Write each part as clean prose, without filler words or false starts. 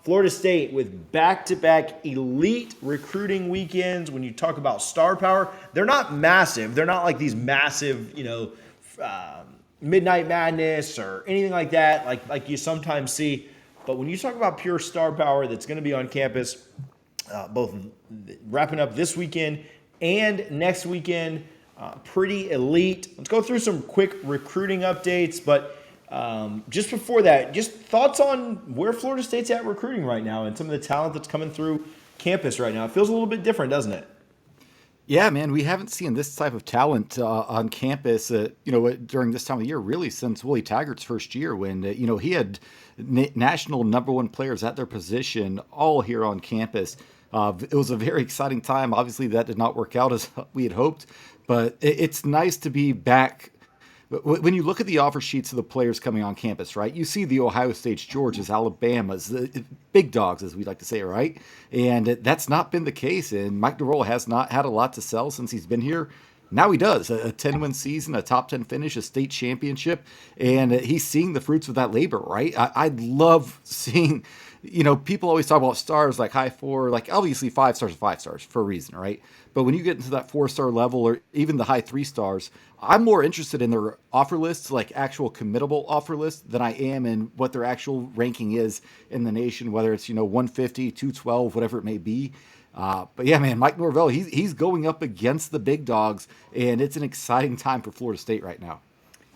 Florida State with back-to-back elite recruiting weekends. When you talk about star power, they're not massive. They're not like these massive, Midnight Madness or anything like that, like you sometimes see. But when you talk about pure star power that's going to be on campus, both wrapping up this weekend and next weekend, pretty elite. Let's go through some quick recruiting updates, but just before that, just thoughts on where Florida State's at recruiting right now and some of the talent that's coming through campus right now. It feels a little bit different, doesn't it? Yeah, man, we haven't seen this type of talent on campus, during this time of year, really since Willie Taggart's first year when, he had national number one players at their position all here on campus. It was a very exciting time. Obviously, that did not work out as we had hoped, but it's nice to be back. When you look at the offer sheets of the players coming on campus, right, you see the Ohio States, Georgias, Alabamas, the big dogs, as we like to say, right? And that's not been the case. And Mike Norvell has not had a lot to sell since he's been here. Now he does. A 10-win season, a top 10 finish, a state championship, and he's seeing the fruits of that labor, right? I love seeing, people always talk about stars like high four, like obviously 5 stars are 5 stars for a reason, right? But when you get into that 4-star level or even the high 3 stars, I'm more interested in their offer lists, like actual committable offer lists, than I am in what their actual ranking is in the nation, whether it's, 150, 212, whatever it may be. But yeah, man, Mike Norvell, he's going up against the big dogs, and it's an exciting time for Florida State right now.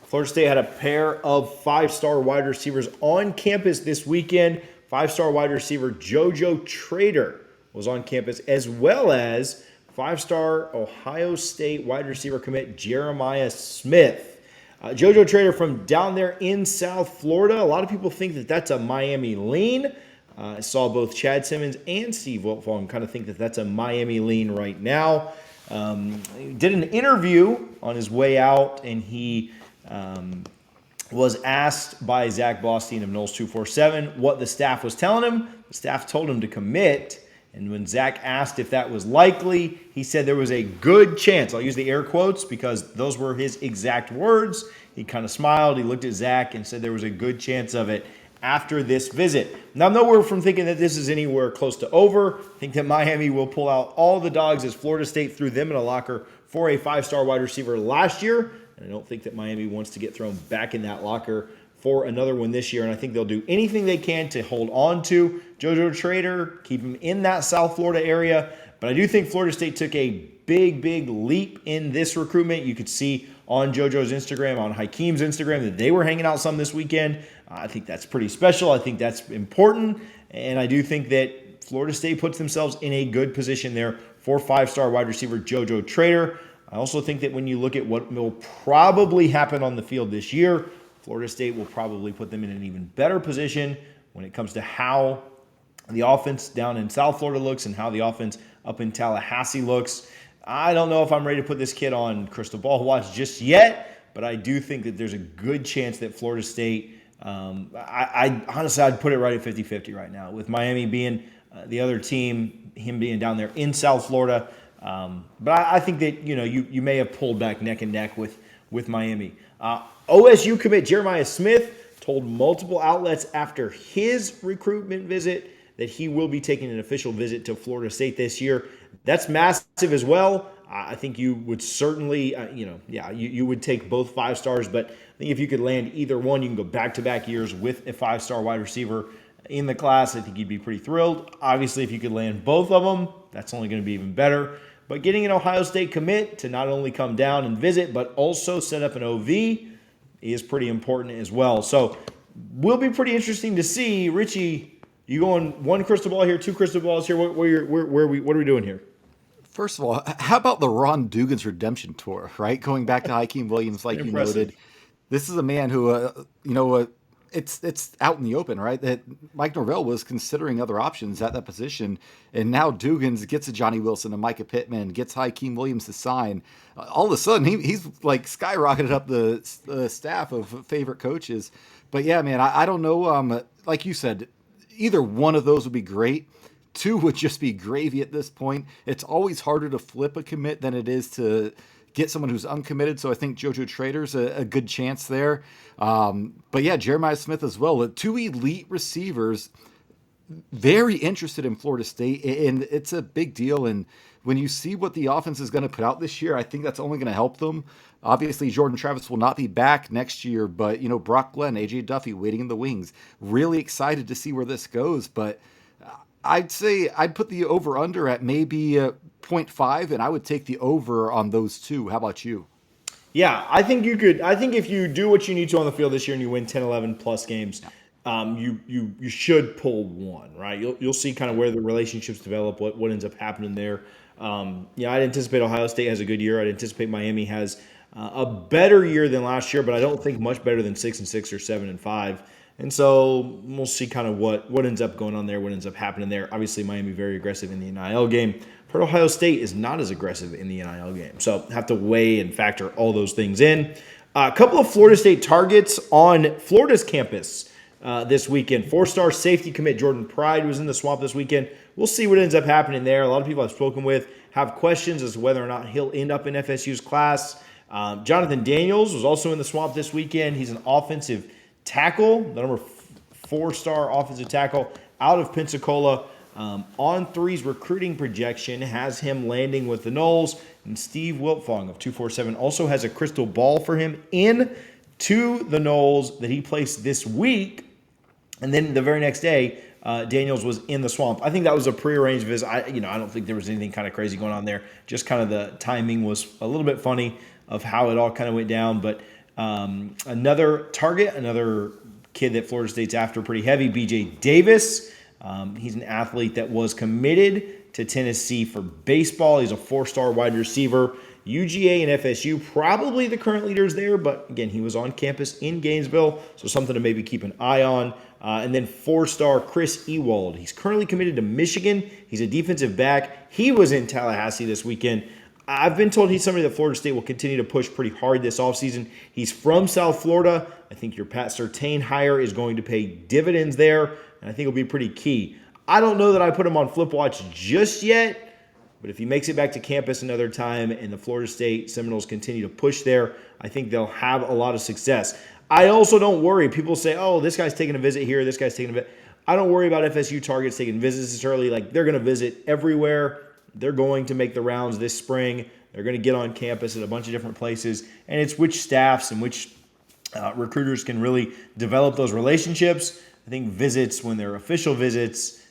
Florida State had a pair of 5-star wide receivers on campus this weekend. 5-star wide receiver JoJo Trader was on campus, as well as 5-star Ohio State wide receiver commit Jeremiah Smith. JoJo Trader from down there in South Florida. A lot of people think that that's a Miami lean. I saw both Chad Simmons and Steve Wiltfong kind of think that that's a Miami lean right now. He did an interview on his way out, and he was asked by Zach Blostein of Knowles 247 what the staff was telling him. The staff told him to commit. And when Zach asked if that was likely, he said there was a good chance. I'll use the air quotes because those were his exact words. He kind of smiled. He looked at Zach and said there was a good chance of it after this visit. Now, I'm nowhere from thinking that this is anywhere close to over. I think that Miami will pull out all the dogs as Florida State threw them in a locker for a 5-star wide receiver last year. And I don't think that Miami wants to get thrown back in that locker for another one this year. And I think they'll do anything they can to hold on to JoJo Trader, keep him in that South Florida area. But I do think Florida State took a big leap in this recruitment. You could see on JoJo's Instagram, on Hakeem's Instagram, that they were hanging out some this weekend. I think that's pretty special. I think that's important. And I do think that Florida State puts themselves in a good position there for 5-star wide receiver JoJo Trader. I also think that when you look at what will probably happen on the field this year, Florida State will probably put them in an even better position when it comes to how the offense down in South Florida looks and how the offense up in Tallahassee looks. I don't know if I'm ready to put this kid on crystal ball watch just yet, but I do think that there's a good chance that Florida State, I honestly, I'd put it right at 50-50 right now, with Miami being the other team, him being down there in South Florida. But I think that, you may have pulled back neck and neck with Miami. OSU commit Jeremiah Smith told multiple outlets after his recruitment visit that he will be taking an official visit to Florida State this year. That's massive as well. I think you would certainly, you would take both 5 stars, but I think if you could land either one, you can go back-to-back years with a 5-star wide receiver in the class. I think you'd be pretty thrilled. Obviously, if you could land both of them, that's only going to be even better. But getting an Ohio State commit to not only come down and visit, but also set up an OV is pretty important as well. So will be pretty interesting to see. Richie, you going one crystal ball here, 2 crystal balls here? What are we doing here? First of all, how about the Ron Dugan's redemption tour, right? Going back to Hakeem Williams, like you noted. This is a man who, it's out in the open, right? That Mike Norvell was considering other options at that position, and now Dugans gets a Johnny Wilson, a Micah Pittman, gets Hakeem Williams to sign. All of a sudden, he's like skyrocketed up the staff of favorite coaches. But yeah, man, I don't know. Like you said, either one of those would be great. 2 would just be gravy at this point. It's always harder to flip a commit than it is to get someone who's uncommitted. So I think JoJo Trader's a good chance there. But yeah, Jeremiah Smith as well. 2 elite receivers very interested in Florida State, and it's a big deal. And when you see what the offense is going to put out this year, I think that's only going to help them. Obviously, Jordan Travis will not be back next year, but Brock Glenn, AJ Duffy waiting in the wings. Really excited to see where this goes, but I'd say I'd put the over under at maybe zero point 0.5, and I would take the over on those two. How about you? Yeah, I think you could. I think if you do what you need to on the field this year and you win 10, 11 plus games, you should pull one, right? You'll see kind of where the relationships develop, what ends up happening there. I'd anticipate Ohio State has a good year. I'd anticipate Miami has a better year than last year, but I don't think much better than 6-6 or 7-5. And so we'll see kind of what ends up going on there, what ends up happening there. Obviously, Miami very aggressive in the NIL game. But Ohio State is not as aggressive in the NIL game. So have to weigh and factor all those things in. A couple of Florida State targets on Florida's campus this weekend. 4-star safety commit Jordan Pride was in the swamp this weekend. We'll see what ends up happening there. A lot of people I've spoken with have questions as to whether or not he'll end up in FSU's class. Jonathan Daniels was also in the swamp this weekend. He's an offensive tackle, the number 4-star offensive tackle out of Pensacola. On3's recruiting projection has him landing with the Noles, and Steve Wiltfong of 247 also has a crystal ball for him in to the Noles that he placed this week. And then the very next day, Daniels was in the swamp. I think that was a prearranged visit. I don't think there was anything kind of crazy going on there. Just kind of the timing was a little bit funny of how it all kind of went down. But another target, another kid that Florida State's after pretty heavy, BJ Davis. He's an athlete that was committed to Tennessee for baseball. He's a 4-star wide receiver. UGA and FSU, probably the current leaders there, but again, he was on campus in Gainesville, so something to maybe keep an eye on. And then 4-star Chris Ewald. He's currently committed to Michigan. He's a defensive back. He was in Tallahassee this weekend. I've been told he's somebody that Florida State will continue to push pretty hard this offseason. He's from South Florida. I think your Pat Surtain hire is going to pay dividends there, and I think it'll be pretty key. I don't know that I put him on flip watch just yet, but if he makes it back to campus another time and the Florida State Seminoles continue to push there, I think they'll have a lot of success. I also don't worry. People say, oh, this guy's taking a visit here, this guy's taking a visit. I don't worry about FSU targets taking visits this early. Like, they're going to visit everywhere. They're going to make the rounds this spring. They're going to get on campus at a bunch of different places. And it's which staffs and which recruiters can really develop those relationships. I think visits, when they're official visits,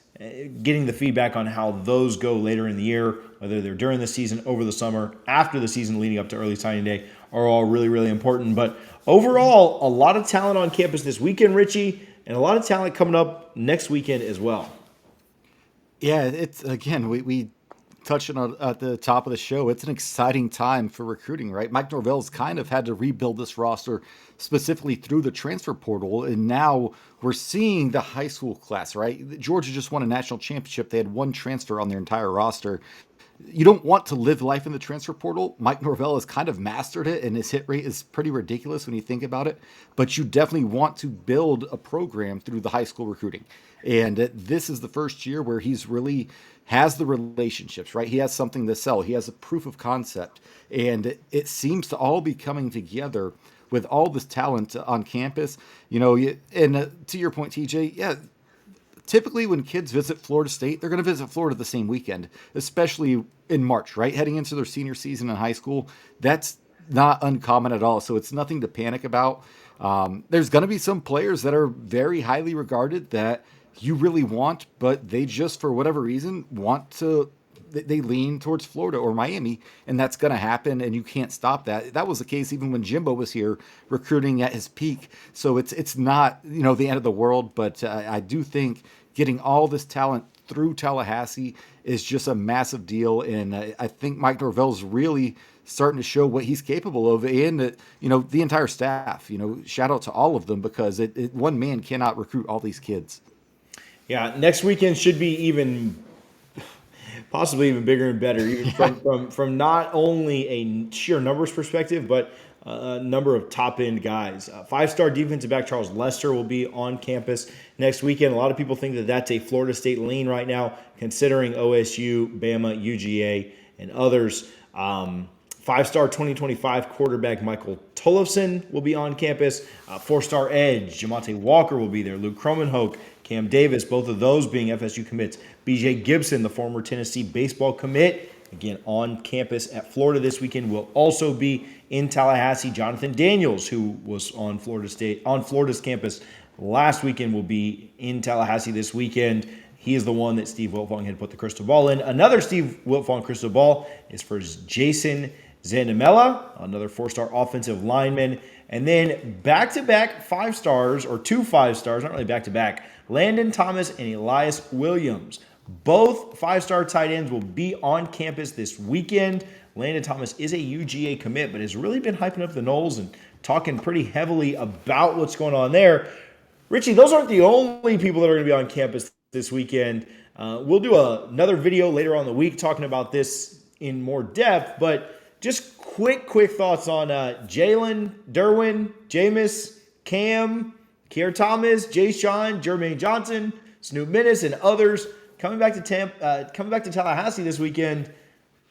getting the feedback on how those go later in the year, whether they're during the season, over the summer, after the season, leading up to early signing day, are all really, really important. But overall, a lot of talent on campus this weekend, Richie, and a lot of talent coming up next weekend as well. Yeah, it's again, we touched on at the top of the show. It's an exciting time for recruiting, right? Mike Norvell's kind of had to rebuild this roster specifically through the transfer portal, and now we're seeing the high school class, right? Georgia just won a national championship. They had one transfer on their entire roster. You don't want to live life in the transfer portal. Mike Norvell has kind of mastered it, and his hit rate is pretty ridiculous when you think about it. But you definitely want to build a program through the high school recruiting. And this is the first year where he's really has the relationships, right? He has something to sell. He has a proof of concept. And it seems to all be coming together with all this talent on campus. And to your point, TJ, yeah, typically when kids visit Florida State, they're going to visit Florida the same weekend, especially in March, right? Heading into their senior season in high school. That's not uncommon at all. So it's nothing to panic about. There's going to be some players that are very highly regarded that you really want, but they just, for whatever reason, they lean towards Florida or Miami, and that's going to happen, and you can't stop that. That was the case even when Jimbo was here recruiting at his peak. So it's not, the end of the world, but I do think getting all this talent through Tallahassee is just a massive deal, and I think Mike Norvell's really starting to show what he's capable of, and the entire staff. Shout out to all of them, because one man cannot recruit all these kids. Yeah, next weekend should be possibly even bigger and better, even from not only a sheer numbers perspective, but a number of top-end guys. 5-star defensive back Charles Lester will be on campus next weekend. A lot of people think that that's a Florida State lean right now, considering OSU, Bama, UGA, and others. 5-star 2025 quarterback Michael Tollefson will be on campus. 4-star edge Jamonte Walker will be there. Luke Cromenhoek, Cam Davis, both of those being FSU commits. BJ Gibson, the former Tennessee baseball commit, again on campus at Florida this weekend, will also be in Tallahassee. Jonathan Daniels, who was on Florida's campus last weekend, will be in Tallahassee this weekend. He is the one that Steve Wiltfong had put the crystal ball in. Another Steve Wiltfong crystal ball is for Jason Zandamela, another 4-star offensive lineman. And then back-to-back 5-stars, or 2 5-stars, not really back-to-back, Landon Thomas and Elias Williams. Both 5-star tight ends will be on campus this weekend. Landon Thomas is a UGA commit, but has really been hyping up the Noles and talking pretty heavily about what's going on there. Richie, those aren't the only people that are going to be on campus this weekend. We'll do another video later on in the week talking about this in more depth, but just quick thoughts on Jalen, Derwin, Jameis, Cam, Kier Thomas, Jay Sean, Jermaine Johnson, Snoop Minnis, and others coming back to Tallahassee this weekend.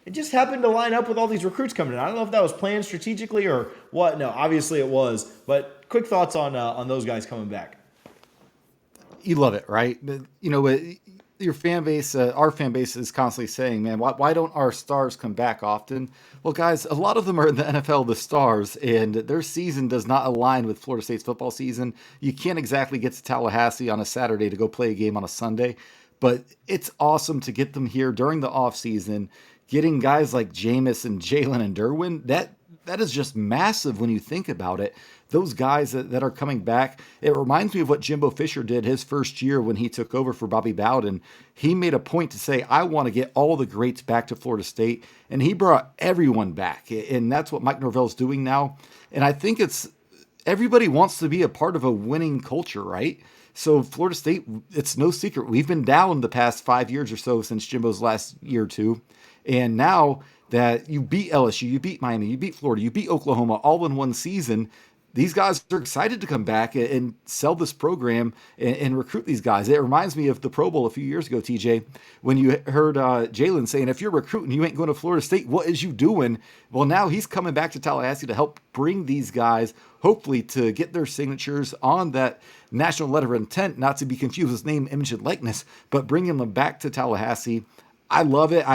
It just happened to line up with all these recruits coming in. I don't know if that was planned strategically or what. No, obviously it was. But quick thoughts on those guys coming back. You love it, right? You know, your fan base, our fan base is constantly saying, man, why don't our stars come back often? Well, guys, a lot of them are in the NFL, the stars, and their season does not align with Florida State's football season. You can't exactly get to Tallahassee on a Saturday to go play a game on a Sunday, but it's awesome to get them here during the offseason. Getting guys like Jameis and Jalen and Derwin, that is just massive when you think about it. Those guys that are coming back, it reminds me of what Jimbo Fisher did his first year when he took over for Bobby Bowden. He made a point to say, I want to get all the greats back to Florida State, and he brought everyone back, and that's what Mike Norvell is doing now. And I think everybody wants to be a part of a winning culture, right? So Florida State, it's no secret. We've been down the past 5 years or so since Jimbo's last year or two. And now that you beat LSU, you beat Miami, you beat Florida, you beat Oklahoma all in one season, these guys are excited to come back and sell this program and recruit these guys. It reminds me of the Pro Bowl a few years ago, TJ, when you heard Jalen saying, if you're recruiting, you ain't going to Florida State, what is you doing? Well, now he's coming back to Tallahassee to help bring these guys, hopefully to get their signatures on that national letter of intent, not to be confused with name, image, and likeness, but bringing them back to Tallahassee. I love it.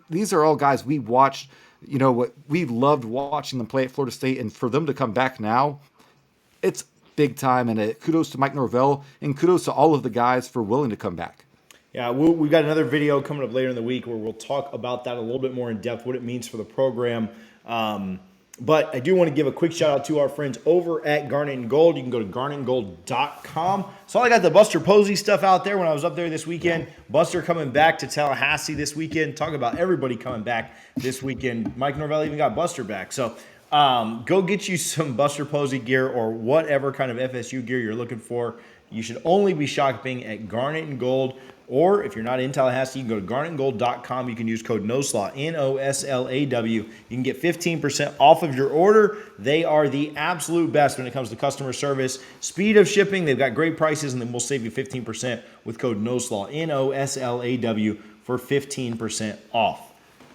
These are all guys we watched, we loved watching them play at Florida State, and for them to come back now, it's big time, and kudos to Mike Norvell, and kudos to all of the guys for willing to come back. Yeah, we've got another video coming up later in the week where we'll talk about that a little bit more in depth, what it means for the program. But I do want to give a quick shout out to our friends over at Garnet and Gold. You can go to garnetandgold.com. So I got the Buster Posey stuff out there when I was up there this weekend. Buster coming back to Tallahassee this weekend. Talk about everybody coming back this weekend. Mike Norvell even got Buster back. So go get you some Buster Posey gear or whatever kind of FSU gear you're looking for. You should only be shopping at Garnet and Gold. Or if you're not in Tallahassee, you can go to garnetandgold.com. You can use code NOSLAW, NOSLAW. You can get 15% off of your order. They are the absolute best when it comes to customer service, speed of shipping. They've got great prices, and then we'll save you 15% with code NOSLAW, NOSLAW, for 15% off.